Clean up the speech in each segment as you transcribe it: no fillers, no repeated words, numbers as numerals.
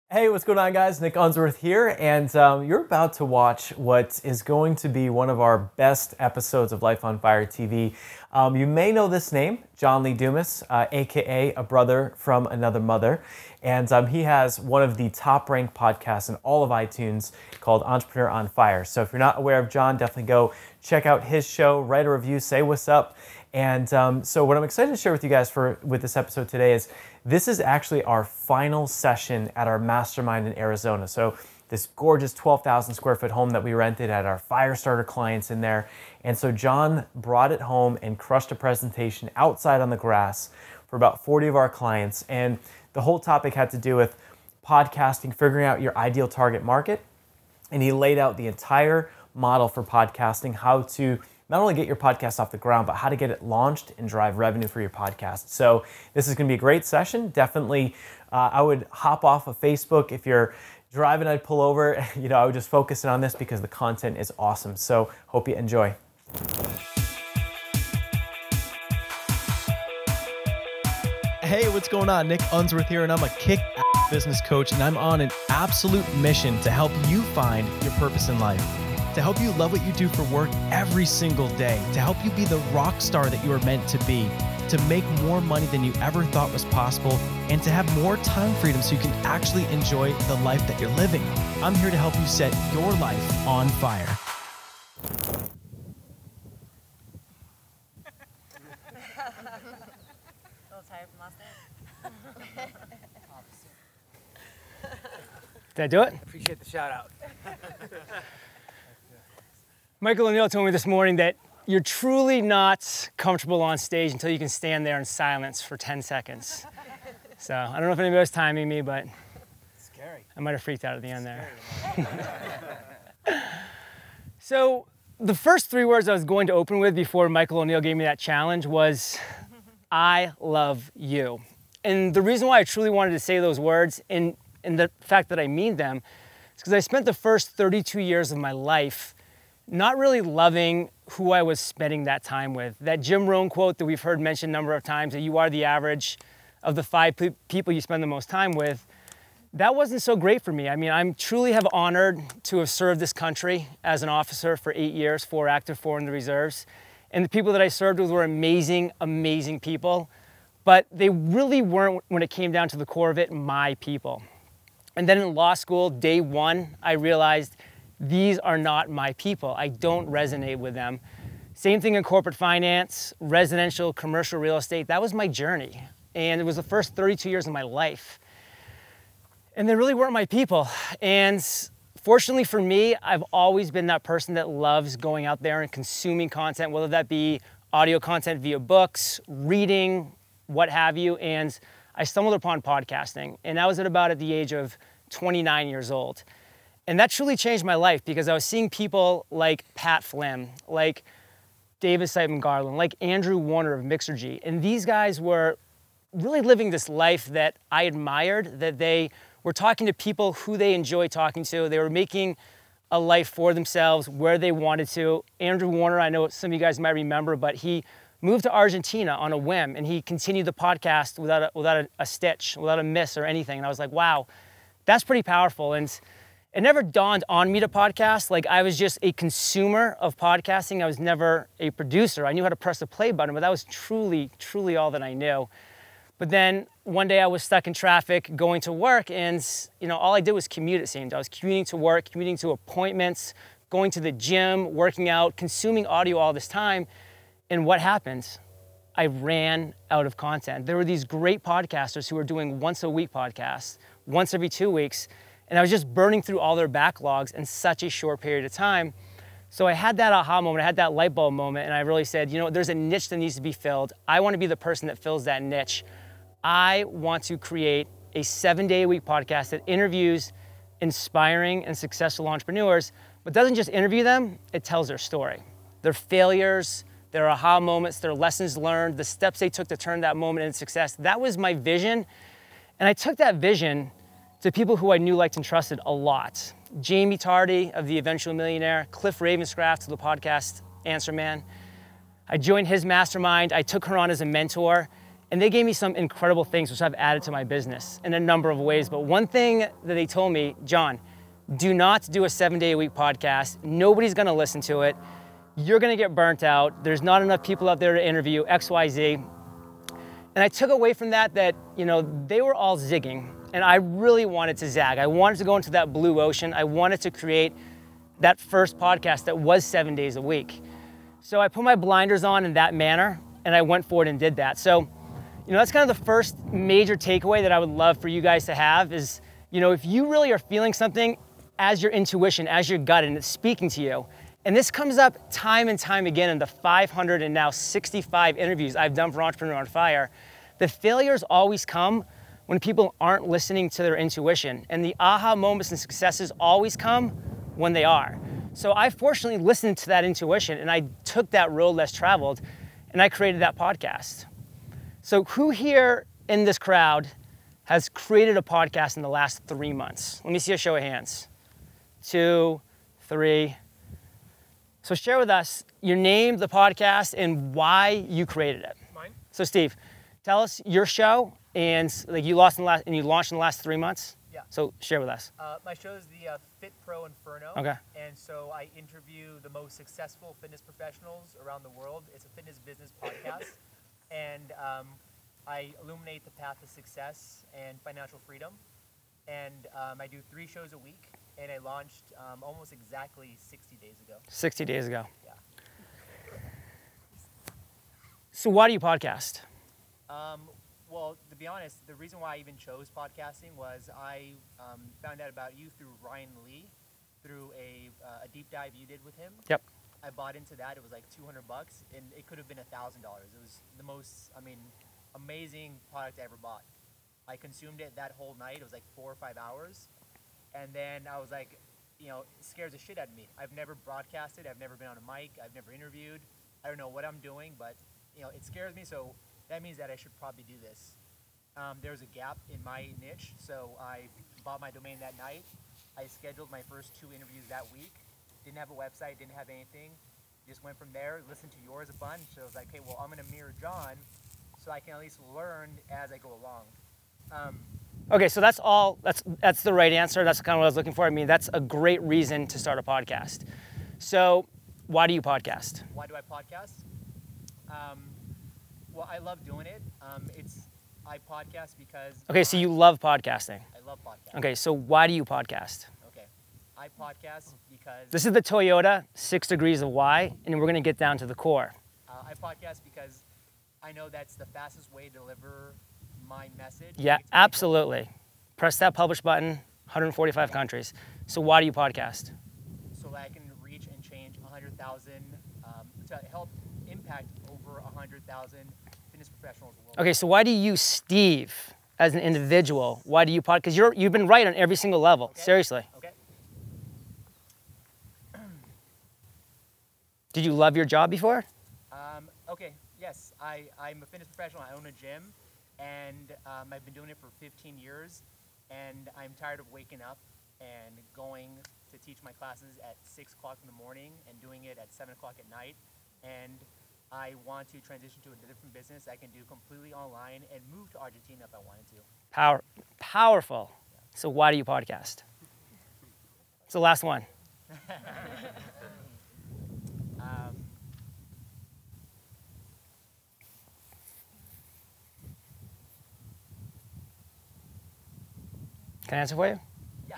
Hey, what's going on, guys? Nick Unsworth here, and you're about to watch what is going to be one of our best episodes of Life on Fire TV. You may know this name, John Lee Dumas, aka a brother from another mother, and he has one of the top-ranked podcasts in all of iTunes called Entrepreneur on Fire. So if you're not aware of John, definitely go check out his show, write a review, say what's up. And so what I'm excited to share with you guys with this episode today is this is actually our final session at our mastermind in Arizona. So this gorgeous 12,000 square foot home that we rented, had our fire starter clients in there. And so John brought it home and crushed a presentation outside on the grass for about 40 of our clients. And the whole topic had to do with podcasting, figuring out your ideal target market. And he laid out the entire model for podcasting, how to not only get your podcast off the ground, but how to get it launched and drive revenue for your podcast. So this is gonna be a great session. Definitely, I would hop off of Facebook. If you're driving, I'd pull over. I would just focus in on this because the content is awesome. So hope you enjoy. Hey, what's going on? Nick Unsworth here, and I'm a kick-ass business coach, and I'm on an absolute mission to help you find your purpose in life, to help you love what you do for work every single day, to help you be the rock star that you are meant to be, to make more money than you ever thought was possible, and to have more time freedom so you can actually enjoy the life that you're living. I'm here to help you set your life on fire. Did I do it? Appreciate the shout out. Michael O'Neill told me this morning that you're truly not comfortable on stage until you can stand there in silence for 10 seconds. So I don't know if anybody was timing me, but Scary. I might have freaked out at the end there. So the first three words I was going to open with before Michael O'Neill gave me that challenge was, I love you. And the reason why I truly wanted to say those words and the fact that I mean them is because I spent the first 32 years of my life not really loving who I was spending that time with. That Jim Rohn quote that we've heard mentioned a number of times, that you are the average of the five people you spend the most time with, that wasn't so great for me. I mean, I'm truly have honored to have served this country as an officer for 8 years, 4 active, 4 in the reserves. And the people that I served with were amazing, amazing people, but they really weren't, when it came down to the core of it, my people. And then in law school, day one, I realized these are not my people. I don't resonate with them. Same thing in corporate finance, residential, commercial real estate. That was my journey. And it was the first 32 years of my life. And they really weren't my people. And fortunately for me, I've always been that person that loves going out there and consuming content, whether that be audio content via books, reading, what have you. And I stumbled upon podcasting, and that was at the age of 29 years old. And that truly changed my life because I was seeing people like Pat Flynn, like David Siteman Garland, like Andrew Warner of Mixergy. And these guys were really living this life that I admired, that they were talking to people who they enjoyed talking to. They were making a life for themselves where they wanted to. Andrew Warner, I know some of you guys might remember, but he moved to Argentina on a whim, and he continued the podcast without a stitch, without a miss or anything. And I was like, wow, that's pretty powerful. And it never dawned on me to podcast. Like, I was just a consumer of podcasting. I was never a producer. I knew how to press the play button, but that was truly, truly all that I knew. But then one day I was stuck in traffic going to work, and all I did was commute, it seemed. I was commuting to work, commuting to appointments, going to the gym, working out, consuming audio all this time. And what happened? I ran out of content. There were these great podcasters who were doing once a week podcasts, once every 2 weeks, and I was just burning through all their backlogs in such a short period of time. So I had that aha moment, I had that light bulb moment, and I really said, there's a niche that needs to be filled. I want to be the person that fills that niche. I want to create a 7-day-a-week podcast that interviews inspiring and successful entrepreneurs, but doesn't just interview them, it tells their story. Their failures, their aha moments, their lessons learned, the steps they took to turn that moment into success. That was my vision. And I took that vision to people who I knew, liked, and trusted a lot. Jamie Tardy of The Eventual Millionaire, Cliff Ravenscraft of the podcast Answer Man. I joined his mastermind. I took her on as a mentor. And they gave me some incredible things which I've added to my business in a number of ways. But one thing that they told me, John, do not do a 7-day-a-week podcast. Nobody's gonna listen to it. You're gonna get burnt out. There's not enough people out there to interview, X, Y, Z. And I took away from that, they were all zigging, and I really wanted to zag. I wanted to go into that blue ocean. I wanted to create that first podcast that was 7 days a week. So I put my blinders on in that manner, and I went forward and did that. So, that's kind of the first major takeaway that I would love for you guys to have is, if you really are feeling something as your intuition, as your gut, and it's speaking to you, and this comes up time and time again in the 565 interviews I've done for Entrepreneur on Fire, the failures always come when people aren't listening to their intuition, and the aha moments and successes always come when they are. So I fortunately listened to that intuition, and I took that road less traveled, and I created that podcast. So who here in this crowd has created a podcast in the last 3 months? Let me see a show of hands. 2, 3. So share with us your name, the podcast, and why you created it. Mine? So Steve, tell us your show, and you launched in the last 3 months. Yeah. So share with us. My show is the Fit Pro Inferno. Okay. And so I interview the most successful fitness professionals around the world. It's a fitness business podcast. And I illuminate the path to success and financial freedom. And I do 3 shows a week. And I launched almost exactly 60 days ago. 60 days ago. Yeah. So why do you podcast? Well, to be honest, the reason why I even chose podcasting was I found out about you through Ryan Lee, through a deep dive you did with him. Yep. I bought into that. It was like $200, and it could have been $1,000. It was the most, amazing product I ever bought. I consumed it that whole night. It was like 4 or 5 hours, and then I was like, it scares the shit out of me. I've never broadcasted. I've never been on a mic. I've never interviewed. I don't know what I'm doing, but it scares me. So that means that I should probably do this. There's a gap in my niche, so I bought my domain that night. I scheduled my first 2 interviews that week. Didn't have a website, didn't have anything. Just went from there, listened to yours a bunch. So I was like, hey, well, I'm going to mirror John so I can at least learn as I go along. Okay, so that's the right answer. That's kind of what I was looking for. That's a great reason to start a podcast. So why do you podcast? Why do I podcast? Well, I love doing it. I podcast because... Okay, so you love podcasting. I love podcasting. Okay, so why do you podcast? Okay, I podcast because... This is the Toyota 6 Degrees of Why, and we're going to get down to the core. I podcast because I know that's the fastest way to deliver my message. Yeah, absolutely. Press that publish button, 145 countries. So why do you podcast? So that I can reach and change 100,000, to help impact over 100,000 fitness professionals worldwide. Okay, so why do you, Steve, as an individual, why do you podcast? Because you've been right on every single level, okay. Seriously. Okay. Did you love your job before? Okay, yes. I'm a fitness professional. I own a gym, and I've been doing it for 15 years, and I'm tired of waking up and going to teach my classes at 6 o'clock in the morning and doing it at 7 o'clock at night. And I want to transition to a different business I can do completely online and move to Argentina if I wanted to. Powerful. So why do you podcast? It's the last one. Can I answer for you? Yeah.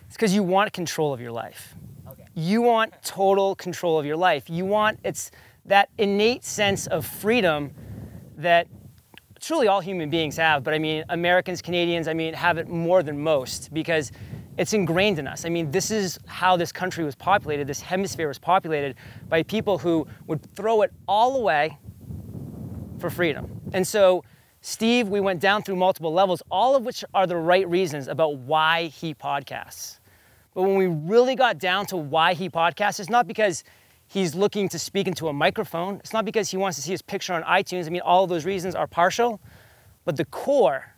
It's because you want control of your life. Okay. You want total control of your life. It's that innate sense of freedom that truly all human beings have, but Americans, Canadians, have it more than most because it's ingrained in us. This is how this country was populated, this hemisphere was populated by people who would throw it all away for freedom. And so Steve, we went down through multiple levels, all of which are the right reasons about why he podcasts. But when we really got down to why he podcasts, it's not because he's looking to speak into a microphone. It's not because he wants to see his picture on iTunes. All of those reasons are partial. But the core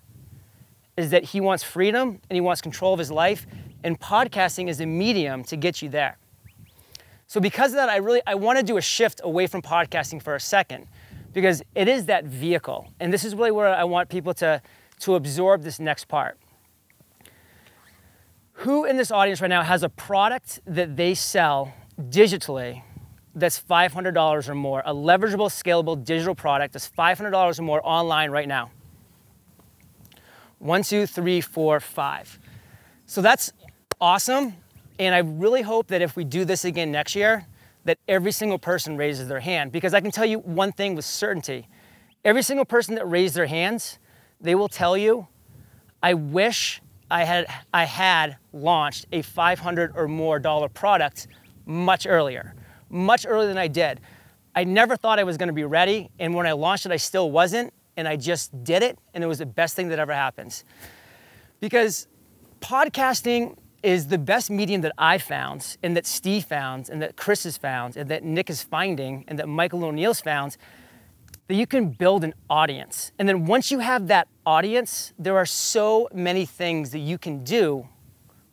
is that he wants freedom and he wants control of his life. And podcasting is a medium to get you there. So because of that, I want to do a shift away from podcasting for a second. because it is that vehicle. And this is really where I want people to absorb this next part. Who in this audience right now has a product that they sell digitally that's $500 or more, a leverageable, scalable digital product that's $500 or more online right now? 1, 2, 3, 4, 5. So that's awesome. And I really hope that if we do this again next year, that every single person raises their hand, because I can tell you one thing with certainty. Every single person that raised their hands, they will tell you, I wish I had launched a $500 or more product much earlier than I did. I never thought I was gonna be ready, and when I launched it, I still wasn't, and I just did it, and it was the best thing that ever happens. Because podcasting is the best medium that I found, and that Steve found, and that Chris has found, and that Nick is finding, and that Michael O'Neill's found, that you can build an audience. And then once you have that audience, there are so many things that you can do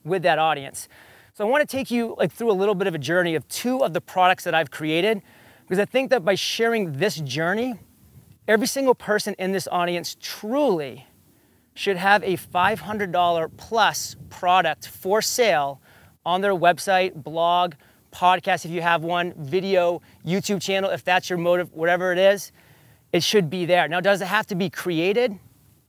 with that audience. So I want to take you through a little bit of a journey of 2 of the products that I've created, because I think that by sharing this journey, every single person in this audience truly should have a $500 plus product for sale on their website, blog, podcast if you have one, video, YouTube channel if that's your motive, whatever it is, it should be there. Now, does it have to be created?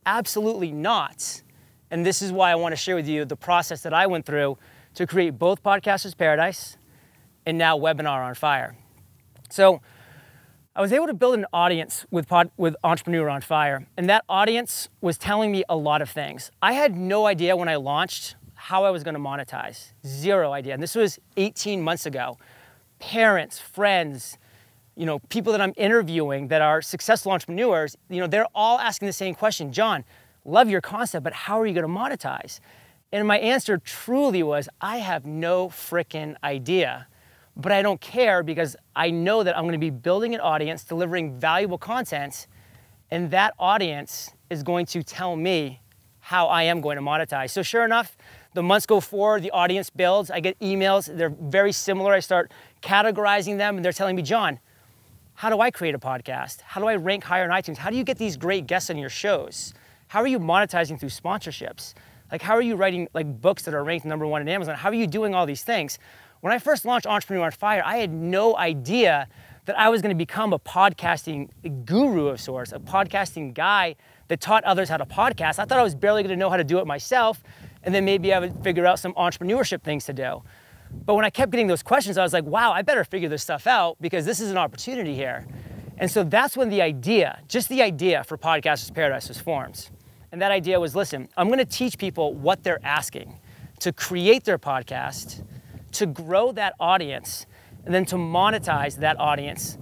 Absolutely not. And this is why I want to share with you the process that I went through to create both Podcasters Paradise and now Webinar on Fire. So I was able to build an audience with Entrepreneur on Fire, and that audience was telling me a lot of things. I had no idea when I launched how I was going to monetize. 0 idea. And this was 18 months ago. Parents, friends, people that I'm interviewing that are successful entrepreneurs, they're all asking the same question. John, love your concept, but how are you going to monetize? And my answer truly was, I have no frickin' idea. But I don't care, because I know that I'm going to be building an audience, delivering valuable content, and that audience is going to tell me how I am going to monetize. So sure enough, the months go forward, the audience builds, I get emails, they're very similar, I start categorizing them, and they're telling me, John, how do I create a podcast? How do I rank higher in iTunes? How do you get these great guests on your shows? How are you monetizing through sponsorships? How are you writing books that are ranked #1 in Amazon? How are you doing all these things? When I first launched Entrepreneur on Fire, I had no idea that I was going to become a podcasting guru of sorts, a podcasting guy that taught others how to podcast. I thought I was barely going to know how to do it myself, and then maybe I would figure out some entrepreneurship things to do. But when I kept getting those questions, I was like, wow, I better figure this stuff out, because this is an opportunity here. And so that's when the idea, just the idea for Podcasters Paradise was formed. And that idea was, listen, I'm going to teach people what they're asking to create their podcast, to grow that audience, and then to monetize that audience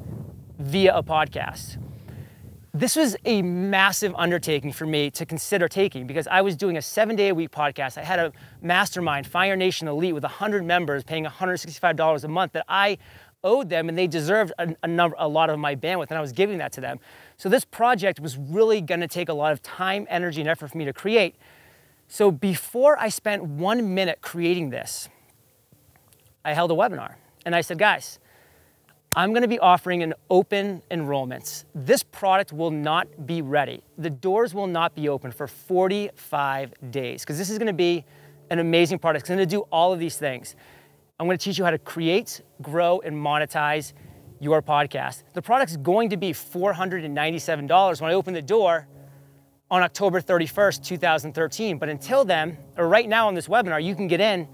via a podcast. This was a massive undertaking for me to consider taking, because I was doing a 7-day-a-week podcast. I had a mastermind, Fire Nation Elite, with 100 members paying $165 a month that I owed them, and they deserved a lot of my bandwidth, and I was giving that to them. So this project was really gonna take a lot of time, energy, and effort for me to create. So before I spent 1 minute creating this, I held a webinar, and I said, guys, I'm gonna be offering an open enrollment. This product will not be ready. The doors will not be open for 45 days, because this is gonna be an amazing product. It's gonna do all of these things. I'm gonna teach you how to create, grow, and monetize your podcast. The product's going to be $497 when I open the door on October 31st, 2013. But until then, or right now on this webinar, you can get in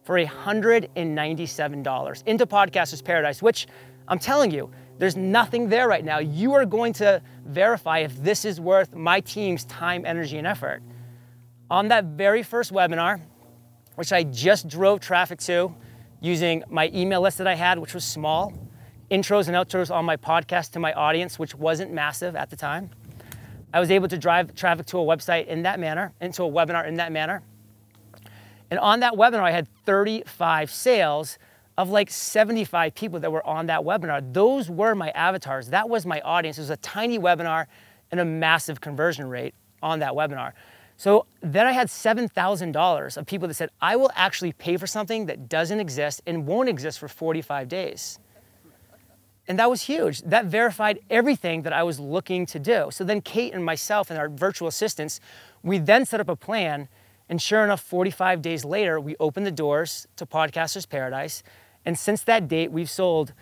for $197 into Podcasters Paradise, which I'm telling you, there's nothing there right now. You are going to verify if this is worth my team's time, energy, and effort. On that very first webinar, which I just drove traffic to using my email list that I had, which was small, intros and outros on my podcast to my audience, which wasn't massive at the time, I was able to drive traffic to a website in that manner, into a webinar in that manner. And on that webinar, I had 35 sales of 75 people that were on that webinar. Those were my avatars. That was my audience. It was a tiny webinar and a massive conversion rate on that webinar. So then I had $7,000 of people that said, I will actually pay for something that doesn't exist and won't exist for 45 days. And that was huge. That verified everything that I was looking to do. So then Kate and myself and our virtual assistants, we then set up a plan. And sure enough, 45 days later, we opened the doors to Podcasters Paradise. And since that date, we've sold,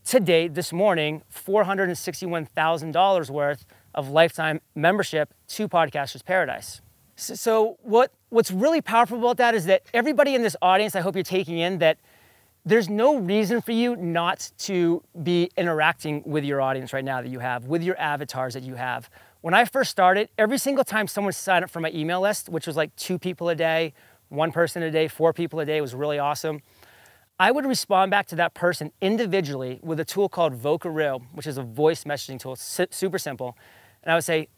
to date, this morning, $461,000 worth of lifetime membership to Podcasters Paradise. So what's really powerful about that is that everybody in this audience, I hope you're taking in that there's no reason for you not to be interacting with your audience right now that you have, with your avatars that you have. When I first started, every single time someone signed up for my email list, which was like 2 people a day, 1 person a day, 4 people a day, it was really awesome. I would respond back to that person individually with a tool called Vocaroo, which is a voice messaging tool. It's super simple. And I would say,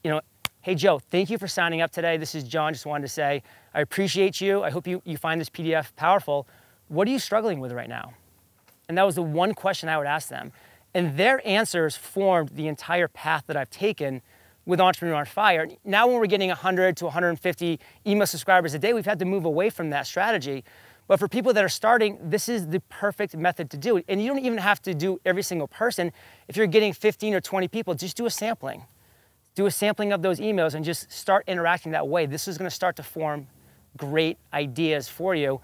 hey Joe, thank you for signing up today. This is John, just wanted to say, I appreciate you. I hope you find this PDF powerful. What are you struggling with right now? And that was the one question I would ask them. And their answers formed the entire path that I've taken with Entrepreneur on Fire. Now when we're getting 100 to 150 email subscribers a day, we've had to move away from that strategy. But for people that are starting, this is the perfect method to do it. And you don't even have to do every single person. If you're getting 15 or 20 people, just do a sampling. Do a sampling of those emails and just start interacting that way. This is gonna start to form great ideas for you.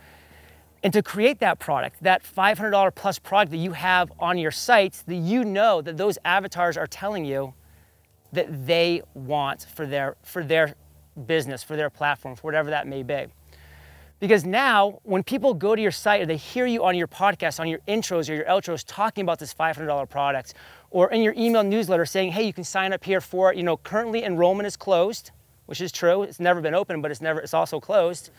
And to create that product, that $500 plus product that you have on your site, that you know that those avatars are telling you that they want for their business, for their platform, for whatever that may be. Because now, when people go to your site or they hear you on your podcast, on your intros or your outros talking about this $500 product, or in your email newsletter saying, hey, you can sign up here for, currently enrollment is closed, which is true. It's never been open, but it's also closed.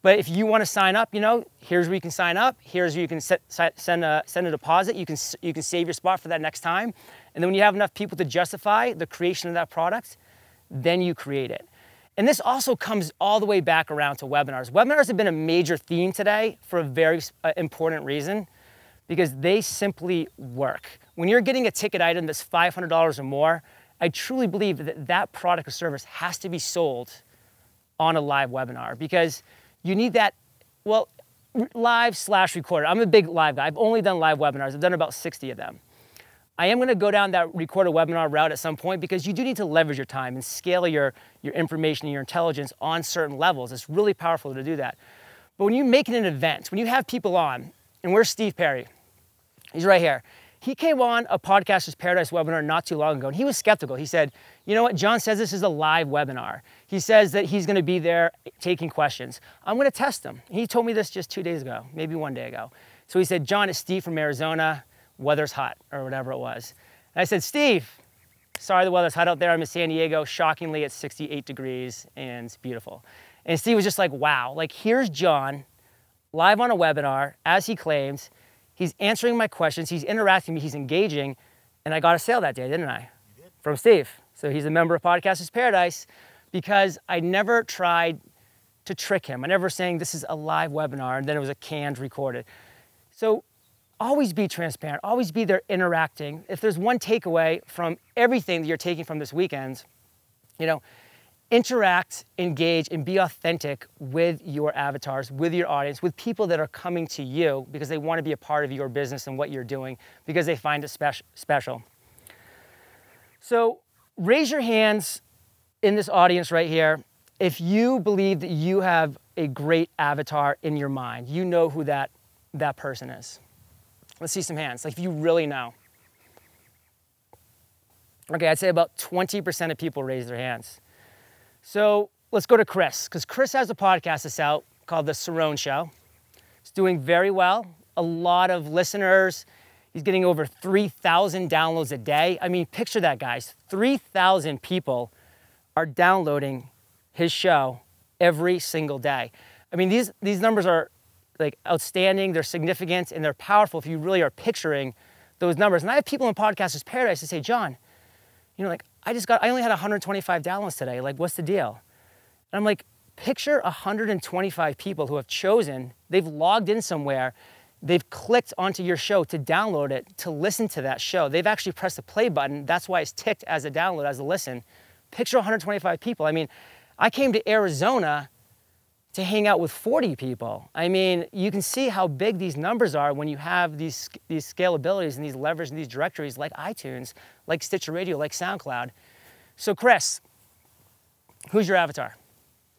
But if you want to sign up, here's where you can sign up. Here's where you can send a deposit. You can save your spot for that next time. And then when you have enough people to justify the creation of that product, then you create it. And this also comes all the way back around to webinars. Webinars have been a major theme today for a very important reason, because they simply work. When you're getting a ticket item that's $500 or more, I truly believe that that product or service has to be sold on a live webinar, because you need that, live/recorded. I'm a big live guy. I've only done live webinars. I've done about 60 of them. I am gonna go down that recorded webinar route at some point, because you do need to leverage your time and scale your information and your intelligence on certain levels. It's really powerful to do that. But when you make it an event, when you have people on, and where's Steve Perry? He's right here. He came on a Podcasters Paradise webinar not too long ago, and he was skeptical. He said, you know what, John says this is a live webinar. He says that he's gonna be there taking questions. I'm gonna test him. He told me this just 2 days ago, maybe 1 day ago. So he said, John, it's Steve from Arizona. Weather's hot, or whatever it was. And I said, Steve, sorry the weather's hot out there. I'm in San Diego. Shockingly, it's 68 degrees, and it's beautiful. And Steve was just like, wow, like here's John, live on a webinar, as he claims. He's answering my questions, he's interacting with me, he's engaging, and I got a sale that day, didn't I? You did. From Steve. So he's a member of Podcasters Paradise, because I never tried to trick him. I never saying this is a live webinar, and then it was a canned recorded. So always be transparent, always be there interacting. If there's one takeaway from everything that you're taking from this weekend, interact, engage, and be authentic with your avatars, with your audience, with people that are coming to you because they want to be a part of your business and what you're doing, because they find it special. So raise your hands in this audience right here if you believe that you have a great avatar in your mind. You know who that person is. Let's see some hands, like if you really know. Okay, I'd say about 20% of people raise their hands. So let's go to Chris, because Chris has a podcast that's out called The Cerrone Show. It's doing very well. A lot of listeners. He's getting over 3,000 downloads a day. I mean, picture that, guys. 3,000 people are downloading his show every single day. I mean, these numbers are like outstanding, they're significant, and they're powerful if you really are picturing those numbers. And I have people in Podcasters Paradise that say, John, I only had 125 downloads today. Like, what's the deal? And I'm like, picture 125 people who have chosen, they've logged in somewhere, they've clicked onto your show to download it, to listen to that show. They've actually pressed the play button. That's why it's ticked as a download, as a listen. Picture 125 people. I mean, I came to Arizona to hang out with 40 people. I mean, you can see how big these numbers are when you have these scalabilities and these levers and these directories like iTunes, like Stitcher Radio, like SoundCloud. So Chris, who's your avatar?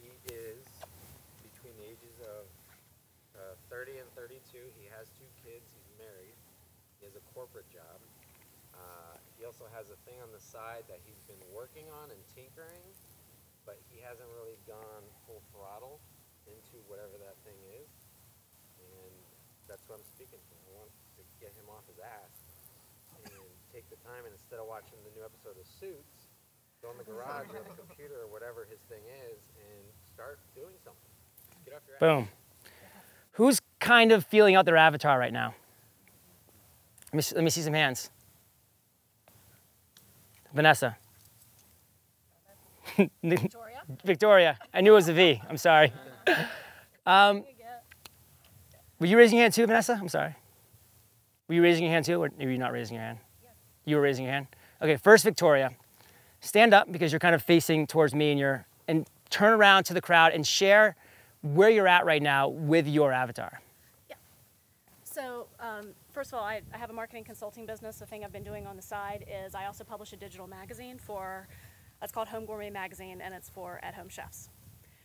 He is between the ages of 30 and 32. He has 2 kids. He's married. He has a corporate job. He also has a thing on the side that he's been working on and tinkering, but he hasn't really gone full throttle into whatever that thing is. And that's what I'm speaking to. I want to get him off his ass and take the time, and instead of watching the new episode of Suits, go in the garage or the computer or whatever his thing is and start doing something. Get off your ass. Boom. Who's kind of feeling out their avatar right now? Let me see some hands. Vanessa. Victoria. Victoria. I knew it was a V. I'm sorry. Were you raising your hand too, Vanessa? I'm sorry. Were you raising your hand too, or were you not raising your hand? Yes. You were raising your hand? Okay, first Victoria. Stand up because you're kind of facing towards me and turn around to the crowd and share where you're at right now with your avatar. Yeah. So first of all, I have a marketing consulting business. The thing I've been doing on the side is I also publish a digital magazine that's called Home Gourmet Magazine, and it's for at-home chefs.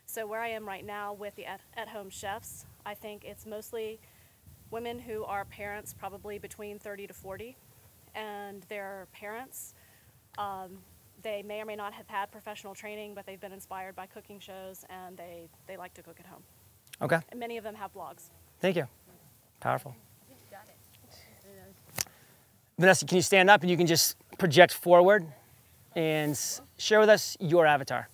So where I am right now with the at-home chefs, I think it's mostly women who are parents, probably between 30 to 40, and their parents, they may or may not have had professional training, but they've been inspired by cooking shows, and they like to cook at home. Okay. And many of them have blogs. Thank you. Powerful. Got it. Vanessa, can you stand up and you can just project forward and share with us your avatar?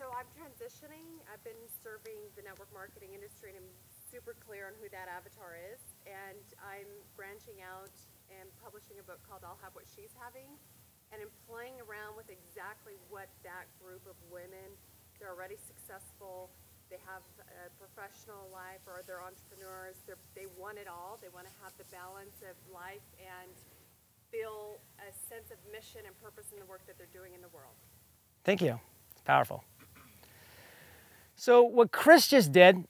So I'm transitioning. I've been serving the network marketing industry, and I'm super clear on who that avatar is. And I'm branching out and publishing a book called I'll Have What She's Having. And I'm playing around with exactly what that group of women, they're already successful, they have a professional life, or they're entrepreneurs, they want it all. They want to have the balance of life and feel a sense of mission and purpose in the work that they're doing in the world. Thank you. It's powerful. So what Chris just did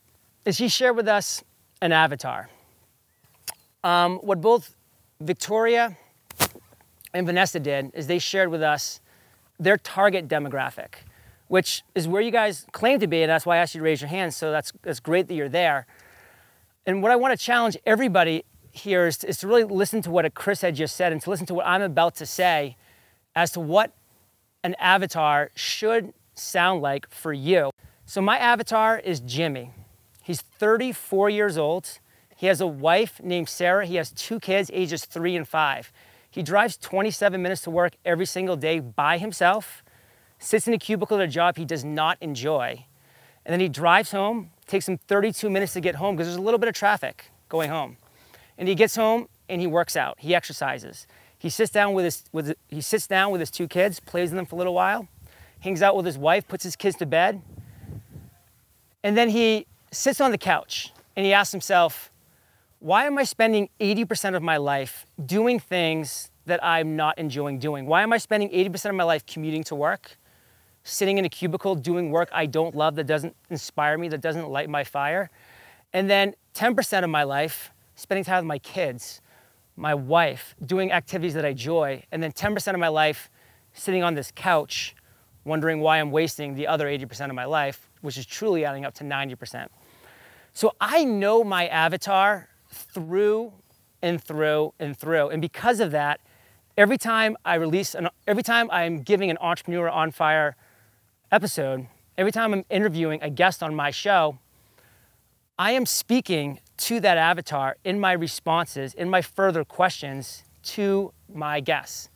is he shared with us an avatar. What both Victoria and Vanessa did is they shared with us their target demographic, which is where you guys claim to be, and that's why I asked you to raise your hands, so that's great that you're there. And what I want to challenge everybody here is to really listen to what Chris had just said and to listen to what I'm about to say as to what an avatar should sound like for you. So my avatar is Jimmy. He's 34 years old. He has a wife named Sarah. He has 2 kids, ages 3 and 5. He drives 27 minutes to work every single day by himself, sits in a cubicle at a job he does not enjoy, and then he drives home. Takes him 32 minutes to get home because there's a little bit of traffic going home. And he gets home and he works out. He exercises. He sits down with his 2 kids, plays with them for a little while, hangs out with his wife, puts his kids to bed, and then he sits on the couch and he asks himself, why am I spending 80% of my life doing things that I'm not enjoying doing? Why am I spending 80% of my life commuting to work, sitting in a cubicle doing work I don't love, that doesn't inspire me, that doesn't light my fire? And then 10% of my life spending time with my kids, my wife, doing activities that I enjoy, and then 10% of my life sitting on this couch wondering why I'm wasting the other 80% of my life, which is truly adding up to 90%. So I know my avatar through and through and through. And because of that, every time I'm giving an Entrepreneur on Fire episode, every time I'm interviewing a guest on my show, I am speaking to that avatar in my responses, in my further questions to my guests.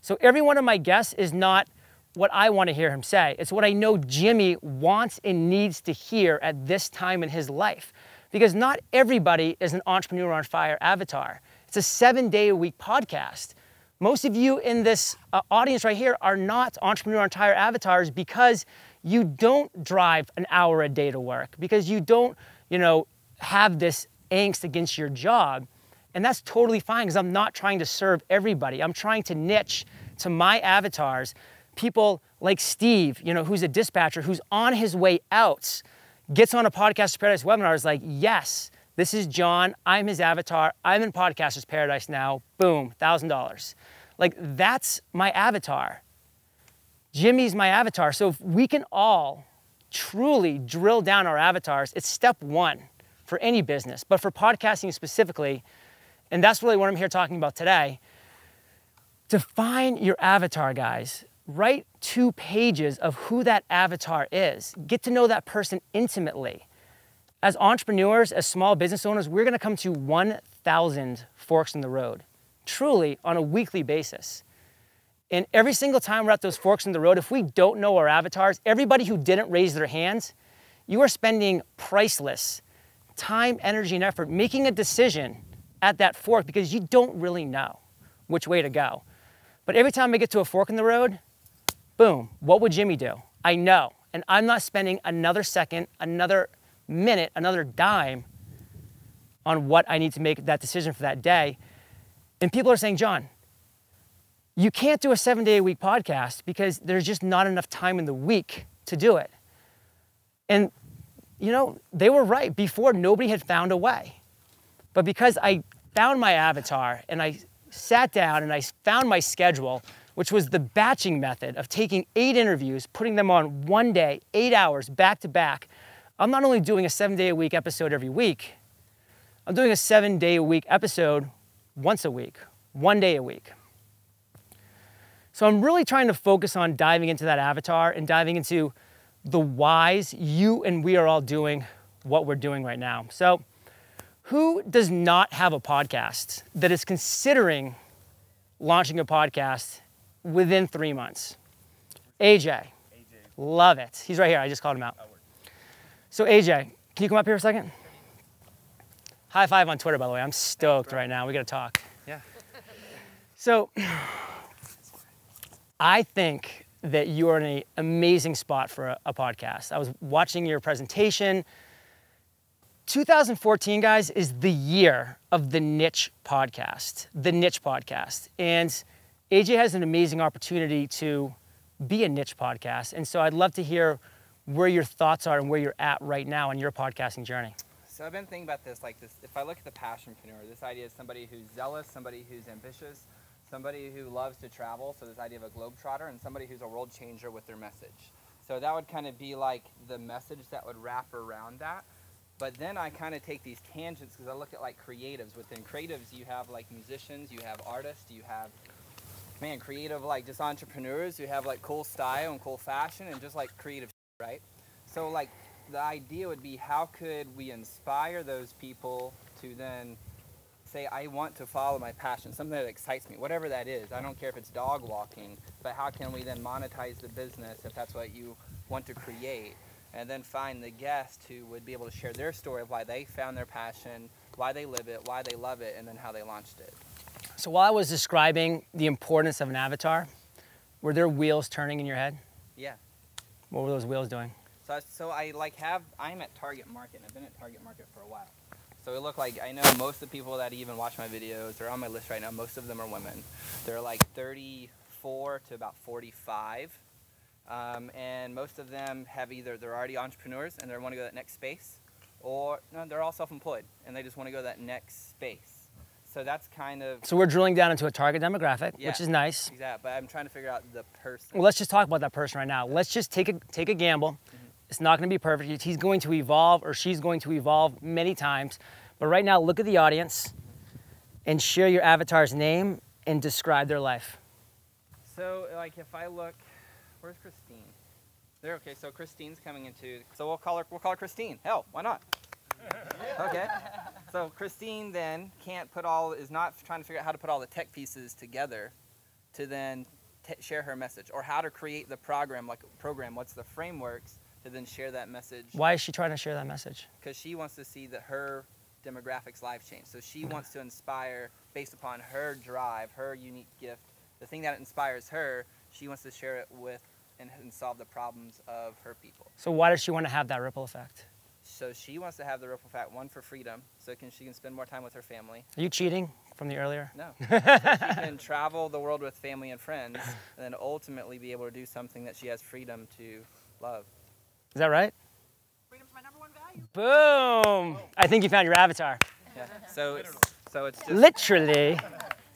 So every one of my guests is not what I want to hear him say. It's what I know Jimmy wants and needs to hear at this time in his life. Because not everybody is an Entrepreneur on Fire avatar. It's a 7-day-a-week podcast. Most of you in this audience right here are not Entrepreneur on Fire avatars because you don't drive an hour a day to work, because you don't, have this angst against your job. And that's totally fine because I'm not trying to serve everybody. I'm trying to niche to my avatars, people like Steve, who's a dispatcher, who's on his way out gets on a Podcasters Paradise webinar, is like, yes, this is John, I'm his avatar, I'm in Podcasters Paradise now, boom, $1,000. Like, that's my avatar. Jimmy's my avatar. So if we can all truly drill down our avatars, it's step one for any business, but for podcasting specifically, and that's really what I'm here talking about today. Define your avatar, guys. Write 2 pages of who that avatar is. Get to know that person intimately. As entrepreneurs, as small business owners, we're gonna come to 1,000 forks in the road, truly on a weekly basis. And every single time we're at those forks in the road, if we don't know our avatars, everybody who didn't raise their hands, you are spending priceless time, energy, and effort making a decision at that fork because you don't really know which way to go. But every time I get to a fork in the road, boom, what would Jimmy do? I know, and I'm not spending another second, another minute, another dime on what I need to make that decision for that day. And people are saying, John, you can't do a 7-day-a-week podcast because there's just not enough time in the week to do it. And, you know, they were right. Before, nobody had found a way. But because I found my avatar and I sat down and I found my schedule, which was the batching method of taking 8 interviews, putting them on one day, 8 hours, back to back, I'm not only doing a 7-day-a-week episode every week, I'm doing a 7-day-a-week episode once a week, 1 day a week. So I'm really trying to focus on diving into that avatar and diving into the whys you and we are all doing what we're doing right now. So who does not have a podcast that is considering launching a podcast within 3 months? AJ. Love it. He's right here. I just called him out. So AJ, can you come up here a second? High five on Twitter, by the way. I'm stoked right now. We got to talk. Yeah. So I think that you are in an amazing spot for a podcast. I was watching your presentation. 2014, guys, is the year of the niche podcast, And AJ has an amazing opportunity to be a niche podcast. And so I'd love to hear where your thoughts are and where you're at right now on your podcasting journey. So I've been thinking about this like this. If I look at the passionpreneur, this idea is somebody who's zealous, somebody who's ambitious, somebody who loves to travel, so this idea of a globetrotter, and somebody who's a world changer with their message. So that would kind of be like the message that would wrap around that. But then I kind of take these tangents because I look at like creatives. Within creatives, you have like musicians, you have artists, you have, man, creative like just entrepreneurs who have like cool style and cool fashion and just like creative, right? So like the idea would be how could we inspire those people to then say, I want to follow my passion, something that excites me, whatever that is. I don't care if it's dog walking, but how can we then monetize the business if that's what you want to create? And then find the guest who would be able to share their story of why they found their passion, why they live it, why they love it, and then how they launched it. So while I was describing the importance of an avatar, were there wheels turning in your head? Yeah. What were those wheels doing? I'm at Target Market, and I've been at Target Market for a while. So it looked like, I know most of the people that even watch my videos, they're on my list right now, most of them are women. They're like 34 to about 45. And most of them have either, they're already entrepreneurs and they want to go to that next space, or no, they're all self-employed and they just want to go to that next space. So that's kind of... So we're drilling down into a target demographic, yeah, which is nice. Exactly, but I'm trying to figure out the person. Well, let's just talk about that person right now. Let's just take a gamble. Mm-hmm. It's not going to be perfect. He's going to evolve or she's going to evolve many times. But right now, look at the audience and share your avatar's name and describe their life. So like if I look... Where's Christine? There, okay, so Christine's coming into, so we'll call her Christine. Hell, why not? Okay. So Christine then is not trying to figure out how to put all the tech pieces together to then share her message, or how to create the program, what's the frameworks to then share that message. Why is she trying to share that message? Because she wants to see that her demographics life change. So she wants to inspire based upon her drive, her unique gift, the thing that inspires her. She wants to share it with and solve the problems of her people. So why does she want to have that ripple effect? So she wants to have the ripple effect, one, for freedom, so she can spend more time with her family. Are you cheating from the earlier? No. So she can travel the world with family and friends, and then ultimately be able to do something that she has freedom to love. Is that right? Freedom's my number one Boom. I think you found your avatar. Yeah. So it's just Literally.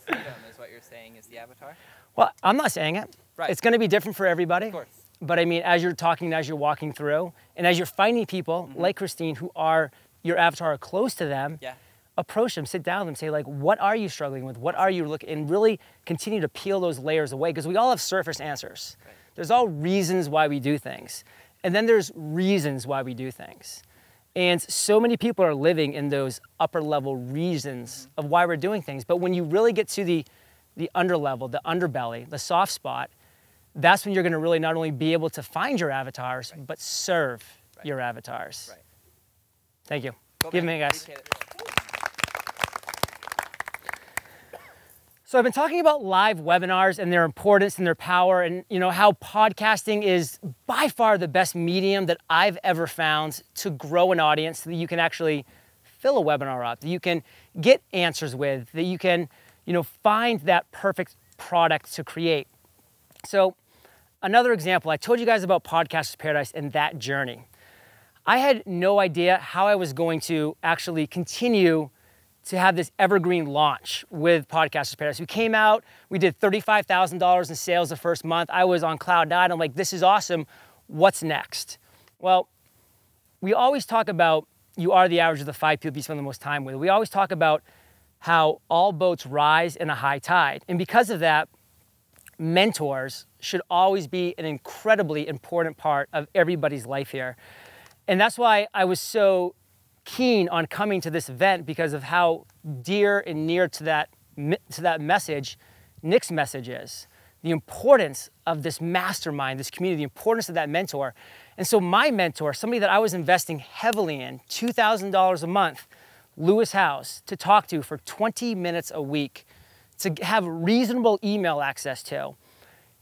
freedom is what you're saying is the avatar. Well, I'm not saying it. Right. It's going to be different for everybody. Of course. But I mean, as you're talking, as you're walking through, and as you're finding people like Christine who are your avatar, close to them, Yeah. approach them, sit down with them, say like, what are you struggling with? What are you looking, and really continue to peel those layers away, because we all have surface answers. Right. There's all reasons why we do things. And then there's reasons why we do things. And so many people are living in those upper level reasons of why we're doing things. But when you really get to the underlevel, the underbelly, the soft spot, that's when you're gonna really not only be able to find your avatars, but serve your avatars. Right. Thank you. Cool, Give man. me, guys. Appreciate it. So I've been talking about live webinars and their importance and their power, and how podcasting is by far the best medium that I've ever found to grow an audience so that you can actually fill a webinar up, that you can get answers with, that you can find that perfect product to create. So another example, I told you guys about Podcasters Paradise and that journey. I had no idea how I was going to actually continue to have this evergreen launch with Podcasters Paradise. We came out, we did $35,000 in sales the first month. I was on cloud nine. I'm like, this is awesome. What's next? Well, we always talk about you are the average of the 5 people you spend the most time with. We always talk about how all boats rise in a high tide. And because of that, mentors should always be an incredibly important part of everybody's life here. And that's why I was so keen on coming to this event, because of how dear and near to that message Nick's message is. The importance of this mastermind, this community, the importance of that mentor. And so my mentor, somebody that I was investing heavily in, $2,000 a month, Lewis House, to talk to for 20 minutes a week, to have reasonable email access to.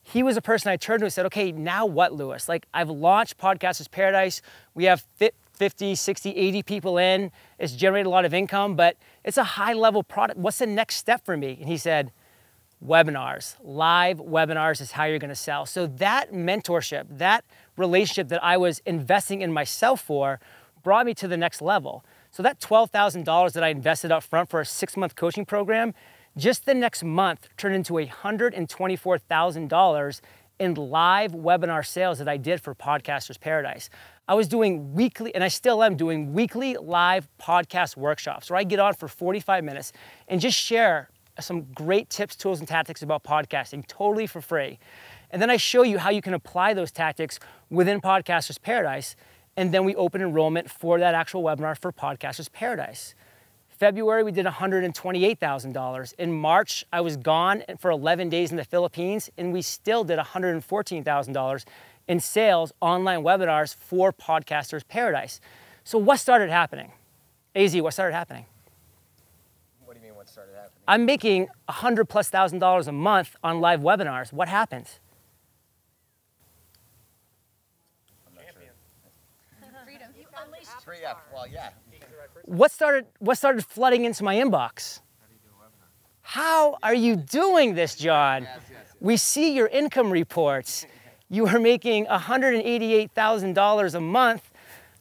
He was a person I turned to and said, okay, now what, Lewis? Like, I've launched Podcasters Paradise. We have 50, 60, 80 people in. It's generated a lot of income, but it's a high level product. What's the next step for me? And he said, webinars. Live webinars is how you're gonna sell. So that mentorship, that relationship that I was investing in myself for, brought me to the next level. So that $12,000 that I invested up front for a 6-month coaching program, just the next month turned into $124,000 in live webinar sales that I did for Podcasters Paradise. I was doing weekly, and I still am doing weekly live podcast workshops where I get on for 45 minutes and just share some great tips, tools, and tactics about podcasting totally for free. And then I show you how you can apply those tactics within Podcasters Paradise. And then we open enrollment for that actual webinar for Podcasters Paradise. February, we did $128,000. In March, I was gone for 11 days in the Philippines, and we still did $114,000 in sales online webinars for Podcasters Paradise. So what started happening? AZ, what started happening? What do you mean what started happening? I'm making $100,000+ a month on live webinars. What happened? Yeah, well, yeah. What started flooding into my inbox? How are you doing this, John? We see your income reports. You are making $188,000 a month.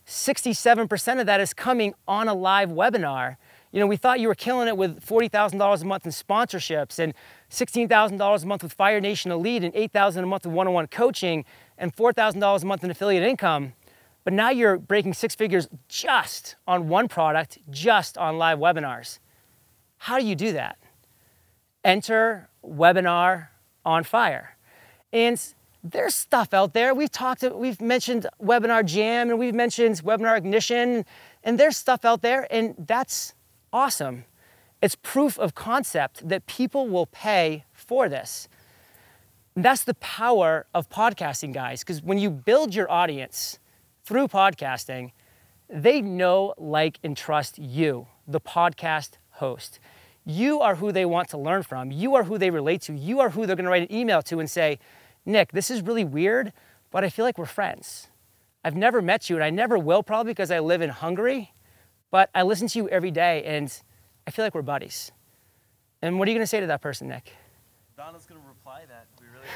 67% of that is coming on a live webinar. We thought you were killing it with $40,000 a month in sponsorships and $16,000 a month with Fire Nation Elite and $8,000 a month with one-on-one coaching and $4,000 a month in affiliate income. But now you're breaking 6 figures just on one product, just on live webinars. How do you do that? Enter webinar on fire. And there's stuff out there. We've mentioned Webinar Jam and we've mentioned Webinar Ignition, and there's stuff out there, and that's awesome. It's proof of concept that people will pay for this. And that's the power of podcasting, guys, because when you build your audience through podcasting, they know, like, and trust you, the podcast host. You are who they want to learn from. You are who they relate to. You are who they're gonna write an email to and say, Nick, this is really weird, but I feel like we're friends. I've never met you, and I never will, probably because I live in Hungary, but I listen to you every day, and I feel like we're buddies. And what are you gonna say to that person, Nick? Donna's gonna reply that. We really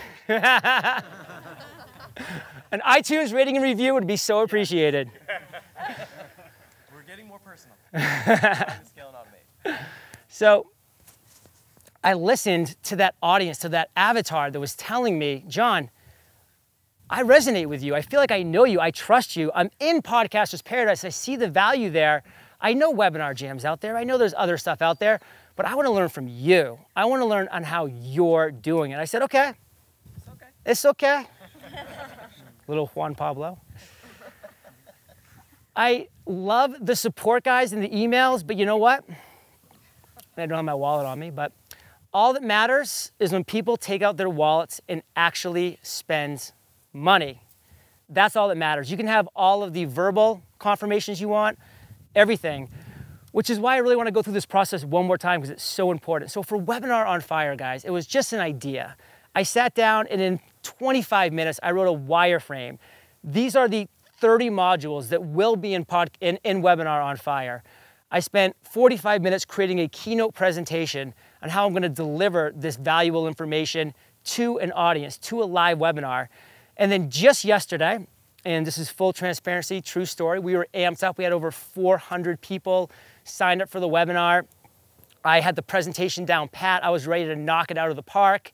An iTunes rating and review would be so appreciated. more personal. Scale and automate. So I listened to that audience, to that avatar that was telling me, John, I resonate with you. I feel like I know you. I trust you. I'm in Podcaster's Paradise. I see the value there. I know webinar jams out there. I know there's other stuff out there, but I want to learn from you. I want to learn on how you're doing it. I said, okay. It's okay. It's okay. Little Juan Pablo. I love the support guys and the emails, but you know what? I don't have my wallet on me, but all that matters is when people take out their wallets and actually spend money. That's all that matters. You can have all of the verbal confirmations you want, everything, which is why I really want to go through this process one more time because it's so important. So for Webinar on Fire, guys, it was just an idea. I sat down and in 25 minutes, I wrote a wireframe. These are the 30 modules that will be in Webinar on Fire. I spent 45 minutes creating a keynote presentation on how I'm going to deliver this valuable information to an audience, to a live webinar. And then just yesterday, and this is full transparency, true story, we were amped up. We had over 400 people signed up for the webinar. I had the presentation down pat. I was ready to knock it out of the park.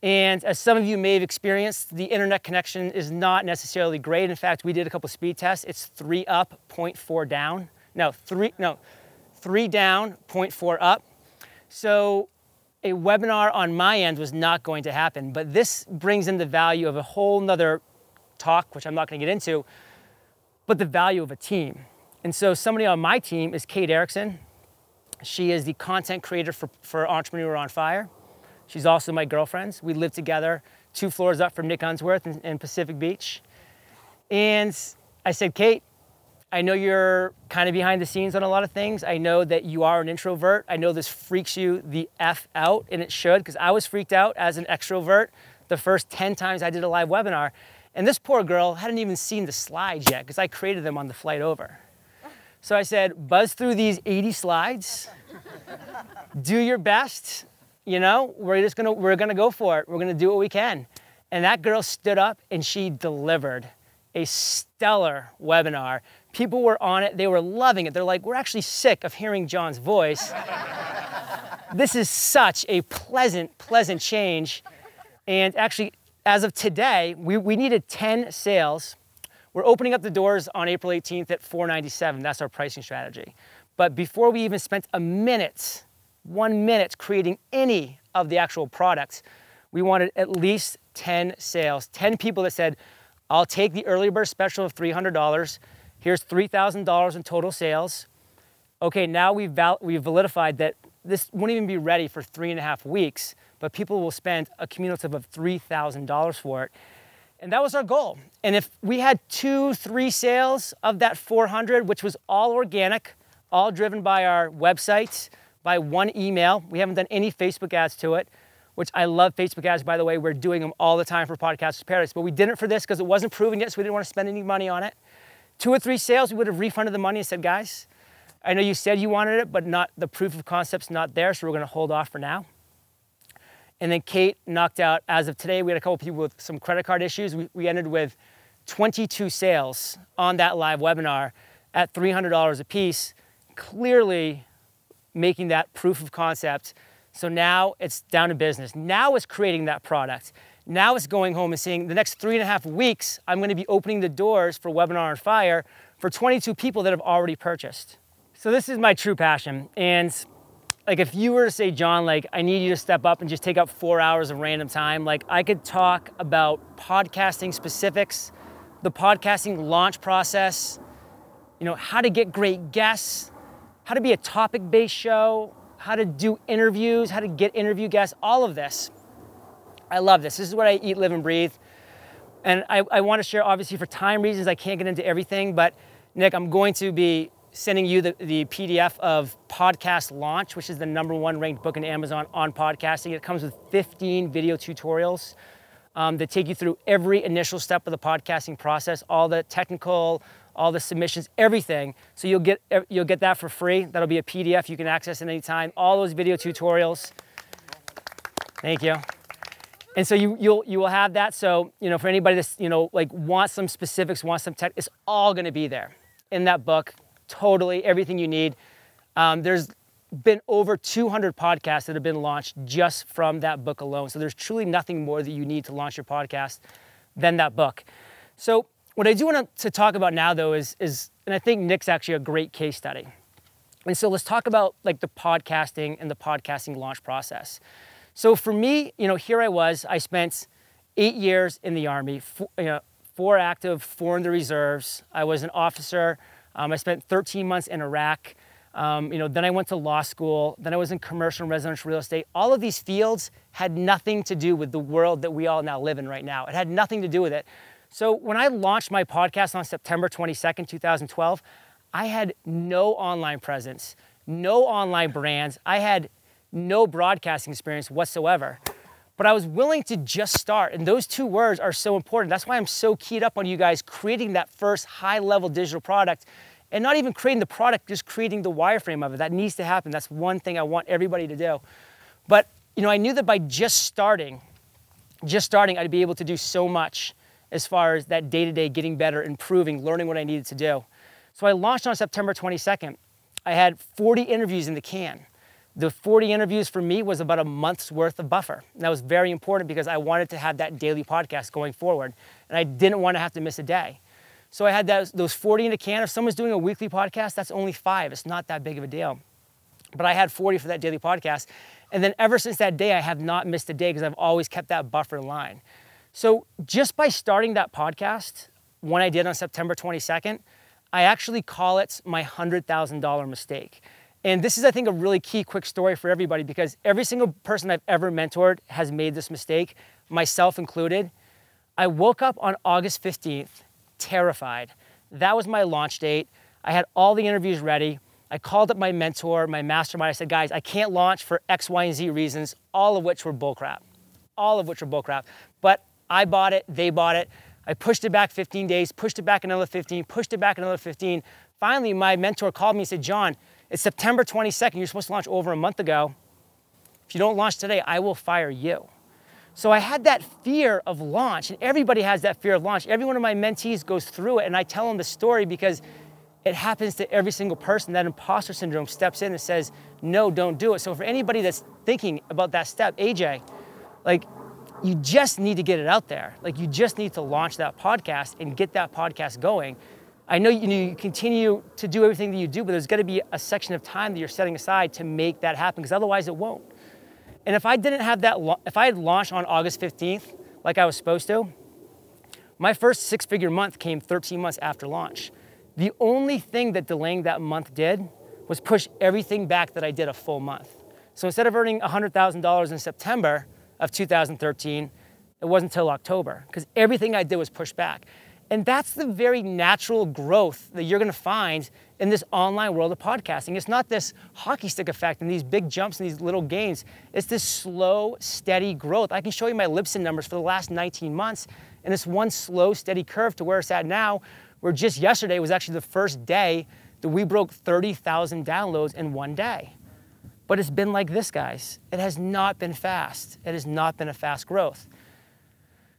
And as some of you may have experienced, the internet connection is not necessarily great. In fact, we did a couple speed tests. It's 3 up, 0.4 down. No, 3 down, 0.4 up. So a webinar on my end was not going to happen, but this brings in the value of a whole nother talk, which I'm not going to get into, but the value of a team. And so somebody on my team is Kate Erickson. She is the content creator for Entrepreneur on Fire. She's also my girlfriend. We live together 2 floors up from Nick Unsworth in Pacific Beach. And I said, Kate, I know you're kind of behind the scenes on a lot of things. I know that you are an introvert. I know this freaks you the F out, and it should, because I was freaked out as an extrovert the first 10 times I did a live webinar. And this poor girl hadn't even seen the slides yet, because I created them on the flight over. So I said, buzz through these 80 slides, do your best, you know, we're gonna go for it. We're gonna do what we can. And that girl stood up and she delivered a stellar webinar. People were on it, they were loving it. They're like, we're actually sick of hearing John's voice. This is such a pleasant change. And actually, as of today, we needed 10 sales. We're opening up the doors on April 18th at $497. That's our pricing strategy. But before we even spent a minute, 1 minute creating any of the actual products, we wanted at least 10 sales, 10 people that said, I'll take the early bird special of $300. Here's $3,000 in total sales. Okay, now we've validified that this won't even be ready for 3.5 weeks, but people will spend a cumulative of $3,000 for it. And that was our goal. And if we had 2-3 sales of that 400, which was all organic, all driven by our website, by 1 email. We haven't done any Facebook ads to it, which I love Facebook ads, by the way. We're doing them all the time for Podcasters Paradise, but we did it for this because it wasn't proven yet, so we didn't want to spend any money on it. 2 or 3 sales, we would have refunded the money and said, guys, I know you said you wanted it, but not the proof of concept's not there, so we're gonna hold off for now. And then Kate knocked out, as of today, we had a couple people with some credit card issues. We ended with 22 sales on that live webinar at $300 a piece, clearly making that proof of concept. So now it's down to business. Now it's creating that product. Now it's going home and saying, the next 3.5 weeks, I'm gonna be opening the doors for Webinar on Fire for 22 people that have already purchased. So this is my true passion. And like, if you were to say, John, like, I need you to step up and just take up 4 hours of random time, like, I could talk about podcasting specifics, the podcasting launch process, you know, how to get great guests, how to be a topic-based show, how to do interviews, how to get interview guests, all of this. I love this. This is what I eat, live, and breathe. And I want to share, obviously, for time reasons, I can't get into everything, but Nick, I'm going to be sending you the PDF of Podcast Launch, which is the #1 ranked book in Amazon on podcasting. It comes with 15 video tutorials that take you through every initial step of the podcasting process, all the technical, all the submissions, everything. So you'll get that for free. That'll be a PDF you can access at any time. All those video tutorials. Thank you. And so you will have that. So, you know, for anybody that's, you know, like wants some specifics, wants some tech, it's all going to be there in that book. totally everything you need. There's been over 200 podcasts that have been launched just from that book alone. So there's truly nothing more that you need to launch your podcast than that book. So what I do want to talk about now though is, and I think Nick's actually a great case study. And so let's talk about like the podcasting and the podcasting launch process. So for me, here I spent 8 years in the Army, 4 active, 4 in the reserves. I was an officer. I spent 13 months in Iraq. Then I went to law school. Then I was in commercial and residential real estate. All of these fields had nothing to do with the world that we all now live in right now. It had nothing to do with it. So when I launched my podcast on September 22nd, 2012, I had no online presence, no online brands. I had no broadcasting experience whatsoever. But I was willing to just start. And those 2 words are so important. That's why I'm so keyed up on you guys creating that first high-level digital product, and not even creating the product, just creating the wireframe of it. That needs to happen. That's one thing I want everybody to do. But I knew that by just starting, I'd be able to do so much as far as that day-to-day getting better, improving, learning what I needed to do. So I launched on September 22nd. I had 40 interviews in the can. The 40 interviews for me was about a month's worth of buffer. And that was very important because I wanted to have that daily podcast going forward. And I didn't want to have to miss a day. So I had those 40 in the can. If someone's doing a weekly podcast, that's only 5. It's not that big of a deal. But I had 40 for that daily podcast. And then ever since that day, I have not missed a day because I've always kept that buffer in line. So just by starting that podcast, when I did on September 22nd, I actually call it my $100,000 mistake. And this is, I think, a really key quick story for everybody because every single person I've ever mentored has made this mistake, myself included. I woke up on August 15th, terrified. That was my launch date. I had all the interviews ready. I called up my mentor, my mastermind. I said, guys, I can't launch for X, Y, and Z reasons, all of which were bullcrap. But I bought it, they bought it. I pushed it back 15 days, pushed it back another 15, pushed it back another 15. Finally, my mentor called me and said, John, it's September 22nd. You're supposed to launch over a month ago. If you don't launch today, I will fire you. So I had that fear of launch, and everybody has that fear of launch. Every one of my mentees goes through it, and I tell them the story because it happens to every single person. That imposter syndrome steps in and says, no, don't do it. So for anybody that's thinking about that step, AJ, you just need to get it out there. You just need to launch that podcast and get that podcast going. I know you continue to do everything that you do, but there's got to be a section of time that you're setting aside to make that happen, because otherwise it won't. And if I didn't have that, if I had launched on August 15th, like I was supposed to, my first 6-figure month came 13 months after launch. The only thing that delaying that month did was push everything back that I did a full month. So instead of earning $100,000 in September of 2013, it wasn't until October, because everything I did was pushed back. And that's the very natural growth that you're gonna find in this online world of podcasting. It's not this hockey stick effect and these big jumps and these little gains. It's this slow, steady growth. I can show you my Libsyn numbers for the last 19 months, and it's one slow, steady curve to where it's at now, where just yesterday was actually the first day that we broke 30,000 downloads in one day. But it's been like this, guys. It has not been fast. It has not been a fast growth.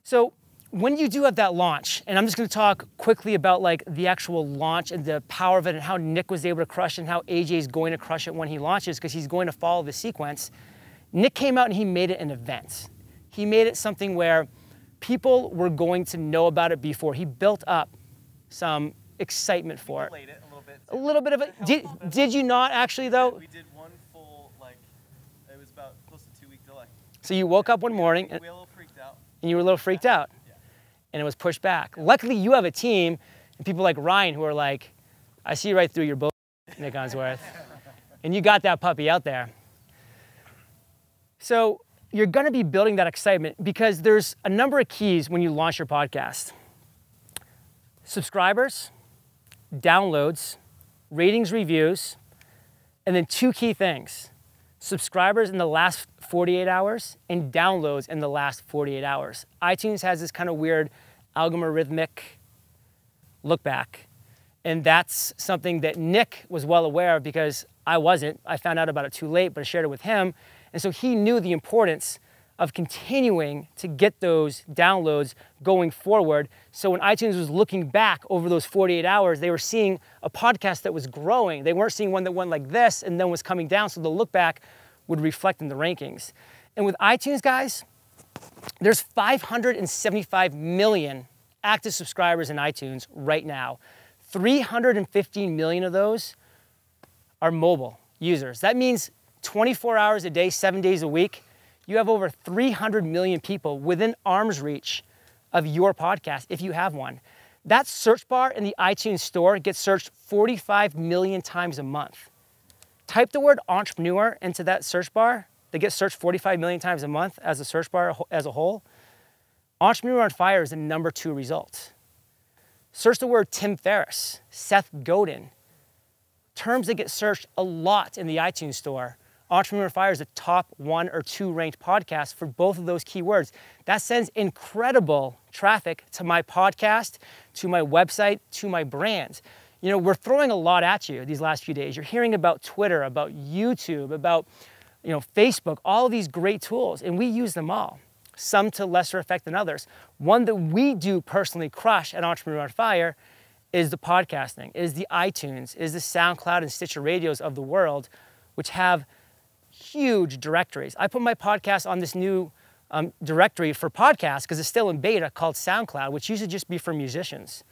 So when you do have that launch, and I'm just gonna talk quickly about the actual launch and the power of it and how Nick was able to crush it and how AJ is going to crush it when he launches, because he's going to follow the sequence. Nick came out and he made it an event. He made it something where people were going to know about it before. He built up some excitement for it. Delayed it a little bit. A little bit of it. Did you not actually though? We did one full, it was about close to 2-week delay. So you woke up one morning We were a little freaked out. and you were a little freaked out. And it was pushed back. Luckily, you have a team and people like Ryan who are like, I see right through your bullshit, Nick Unsworth. And you got that puppy out there. So you're gonna be building that excitement because there's a number of keys when you launch your podcast. Subscribers, downloads, ratings, reviews, and then 2 key things. Subscribers in the last 48 hours and downloads in the last 48 hours. iTunes has this kind of weird algorithmic look back. And that's something that Nick was well aware of because I wasn't. I found out about it too late, but I shared it with him. And so he knew the importance of continuing to get those downloads going forward. So when iTunes was looking back over those 48 hours, they were seeing a podcast that was growing. They weren't seeing one that went like this and then was coming down, so the look back would reflect in the rankings. And with iTunes, guys, there's 575 million active subscribers in iTunes right now. 315 million of those are mobile users. That means 24 hours a day, 7 days a week, you have over 300 million people within arm's reach of your podcast if you have one. That search bar in the iTunes store gets searched 45 million times a month. Type the word entrepreneur into that search bar. They get searched 45 million times a month as a search bar as a whole. Entrepreneur on Fire is the #2 result. Search the word Tim Ferriss, Seth Godin. Terms that get searched a lot in the iTunes store. Entrepreneur on Fire is a top 1 or 2 ranked podcast for both of those keywords. That sends incredible traffic to my podcast, to my website, to my brand. You know, we're throwing a lot at you these last few days. You're hearing about Twitter, about YouTube, about Facebook, all of these great tools, and we use them all, some to lesser effect than others. One that we do personally crush at Entrepreneur on Fire is the podcasting, is the iTunes, is the SoundCloud and Stitcher radios of the world, which have huge directories. I put my podcast on this new directory for podcasts because it's still in beta called SoundCloud, which used to just be for musicians.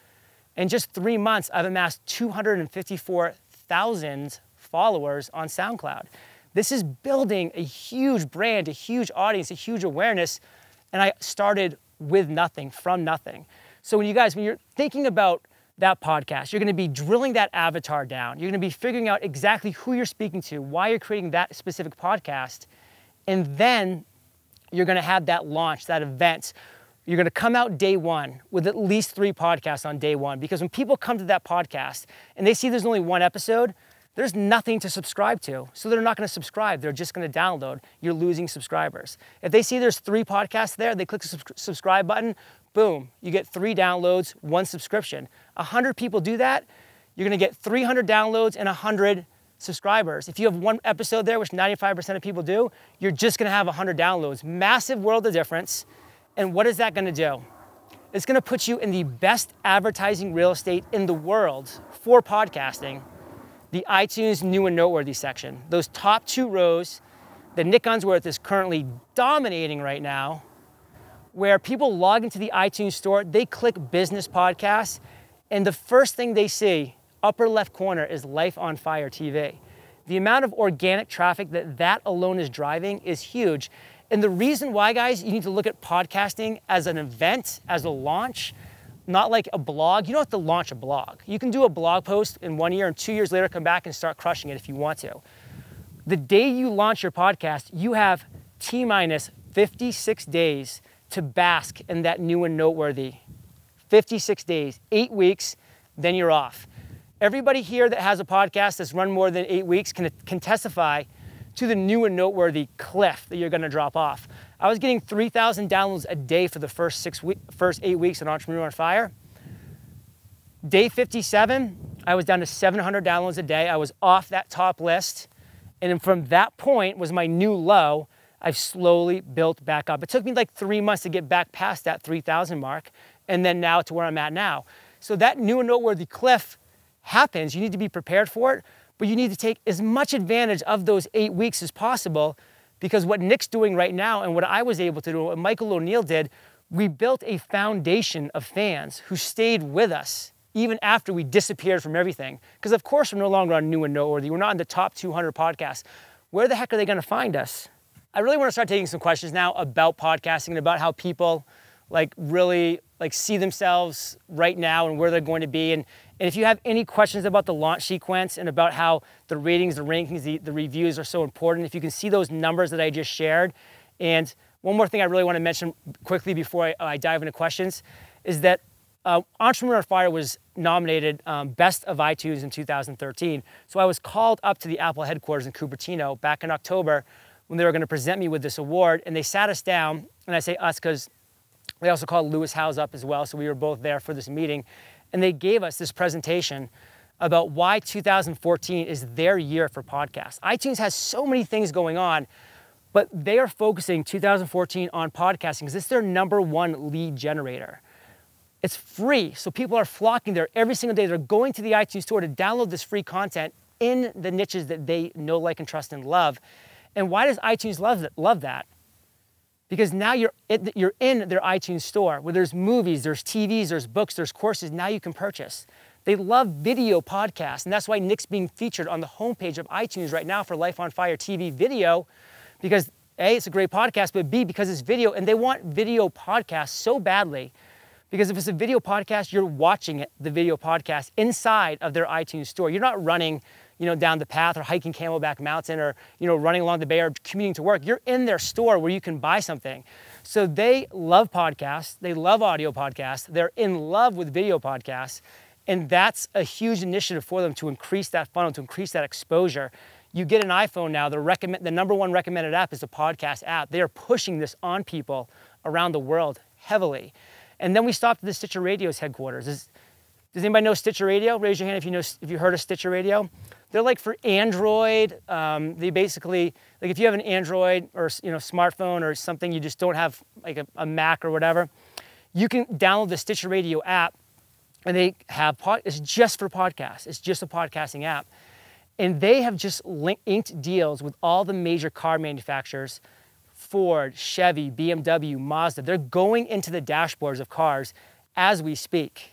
In just 3 months, I've amassed 254,000 followers on SoundCloud. This is building a huge brand, a huge audience, a huge awareness, and I started with nothing, from nothing. So when you're thinking about that podcast, you're gonna be drilling that avatar down. You're gonna be figuring out exactly who you're speaking to, why you're creating that specific podcast, and then you're gonna have that launch, that event. You're gonna come out day one with at least 3 podcasts on day one, because when people come to that podcast and they see there's only 1 episode, there's nothing to subscribe to. So they're not gonna subscribe, they're just gonna download. You're losing subscribers. If they see there's 3 podcasts there, they click the subscribe button, boom, you get 3 downloads, 1 subscription. 100 people do that, you're gonna get 300 downloads and 100 subscribers. If you have 1 episode there, which 95% of people do, you're just gonna have 100 downloads. Massive world of difference. And what is that gonna do? It's gonna put you in the best advertising real estate in the world for podcasting, the iTunes New and Noteworthy section. Those top 2 rows that Nick Unsworth is currently dominating right now, where people log into the iTunes store, they click business podcasts, and the first thing they see, upper left corner, is Life on Fire TV. The amount of organic traffic that alone is driving is huge. And the reason why, guys, you need to look at podcasting as an event, as a launch, not like a blog. You don't have to launch a blog. You can do a blog post in 1 year and 2 years later come back and start crushing it if you want to. The day you launch your podcast, you have T-minus 56 days to bask in that new and noteworthy. 56 days, 8 weeks, then you're off. Everybody here that has a podcast that's run more than 8 weeks can testify to the new and noteworthy cliff that you're gonna drop off. I was getting 3,000 downloads a day for the first 8 weeks on Entrepreneur on Fire. Day 57, I was down to 700 downloads a day. I was off that top list. And from that point was my new low. I've slowly built back up. It took me like 3 months to get back past that 3,000 mark, and then now to where I'm at now. So that new and noteworthy cliff happens. You need to be prepared for it, but you need to take as much advantage of those 8 weeks as possible, because what Nick's doing right now and what I was able to do, what Michael O'Neill did, we built a foundation of fans who stayed with us even after we disappeared from everything. Because of course we're no longer on New and Noteworthy. We're not in the top 200 podcasts. Where the heck are they gonna find us? I really wanna start taking some questions now about podcasting and about how people really see themselves right now and where they're going to be. And if you have any questions about the launch sequence and about how the ratings, the rankings, the reviews are so important, if you can see those numbers that I just shared. And one more thing I really want to mention quickly before I dive into questions is that Entrepreneur on Fire was nominated Best of iTunes in 2013. So I was called up to the Apple headquarters in Cupertino back in October when they were going to present me with this award. And they sat us down, and I say us because they also called Lewis Howes up as well, so we were both there for this meeting. And they gave us this presentation about why 2014 is their year for podcasts. iTunes has so many things going on. but they are focusing 2014 on podcasting because it's their #1 lead generator. It's free, so people are flocking there every single day. They're going to the iTunes store to download this free content in the niches that they know, like, and trust and love. And why does iTunes love that? Because now you're in their iTunes store where there's movies, there's TVs, there's books, there's courses, now you can purchase. They love video podcasts, and that's why Nick's being featured on the homepage of iTunes right now for Life on Fire TV video, because A, it's a great podcast, but B, because it's video, and they want video podcasts so badly, because if it's a video podcast, you're watching it, the video podcast, inside of their iTunes store. You're not running, down the path or hiking Camelback Mountain or, running along the bay or commuting to work. You're in their store where you can buy something. So they love podcasts. They love audio podcasts. They're in love with video podcasts. And that's a huge initiative for them to increase that funnel, to increase that exposure. You get an iPhone now, the #1 recommended app is a podcast app. They are pushing this on people around the world heavily. And then we stopped at the Stitcher Radio's headquarters. Does anybody know Stitcher Radio? Raise your hand if you heard of Stitcher Radio. They're like for Android. They basically, like if you have an Android or smartphone or something, you just don't have like a Mac or whatever, you can download the Stitcher Radio app, and they have it's just for podcasts. It's just a podcasting app. And they have just inked deals with all the major car manufacturers, Ford, Chevy, BMW, Mazda. They're going into the dashboards of cars as we speak.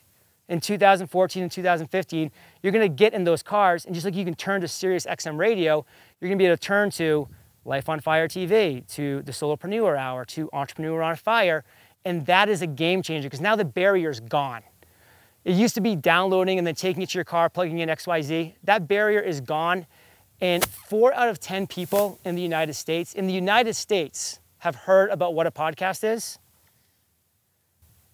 In 2014 and 2015, you're gonna get in those cars, and just like you can turn to Sirius XM radio, you're gonna be able to turn to Life on Fire TV, to the Solopreneur Hour, to Entrepreneur on Fire, and that is a game changer because now the barrier's gone. It used to be downloading and then taking it to your car, plugging in XYZ. That barrier is gone, and 4 out of 10 people in the United States have heard about what a podcast is.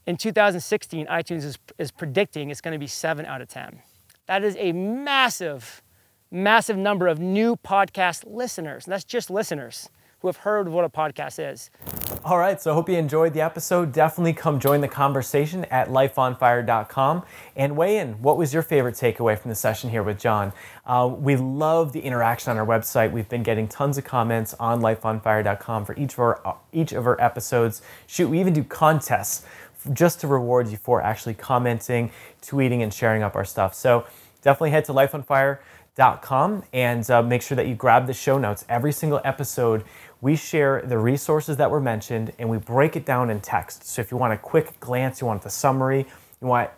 In 2016, iTunes is predicting it's going to be 7 out of 10. That is a massive, massive number of new podcast listeners. And that's just listeners who have heard of what a podcast is. All right, so I hope you enjoyed the episode. Definitely come join the conversation at lifeonfire.com and weigh in. What was your favorite takeaway from the session here with John? We love the interaction on our website. We've been getting tons of comments on lifeonfire.com for each of our episodes. Shoot, we even do contests just to reward you for actually commenting, tweeting, and sharing up our stuff. So definitely head to lifeonfire.com and make sure that you grab the show notes. Every single episode, we share the resources that were mentioned and we break it down in text. So if you want a quick glance, you want the summary,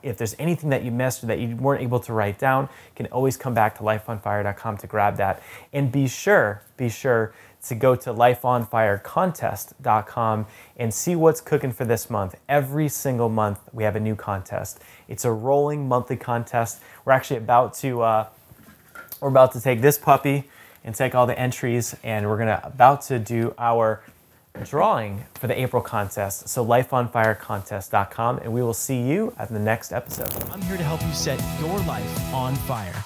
if there's anything that you missed or that you weren't able to write down, you can always come back to lifeonfire.com to grab that. And be sure to go to lifeonfirecontest.com and see what's cooking for this month. Every single month we have a new contest. It's a rolling monthly contest. We're actually about to take this puppy and take all the entries, and we're about to do our drawing for the April contest. So lifeonfirecontest.com, and we will see you at the next episode. I'm here to help you set your life on fire.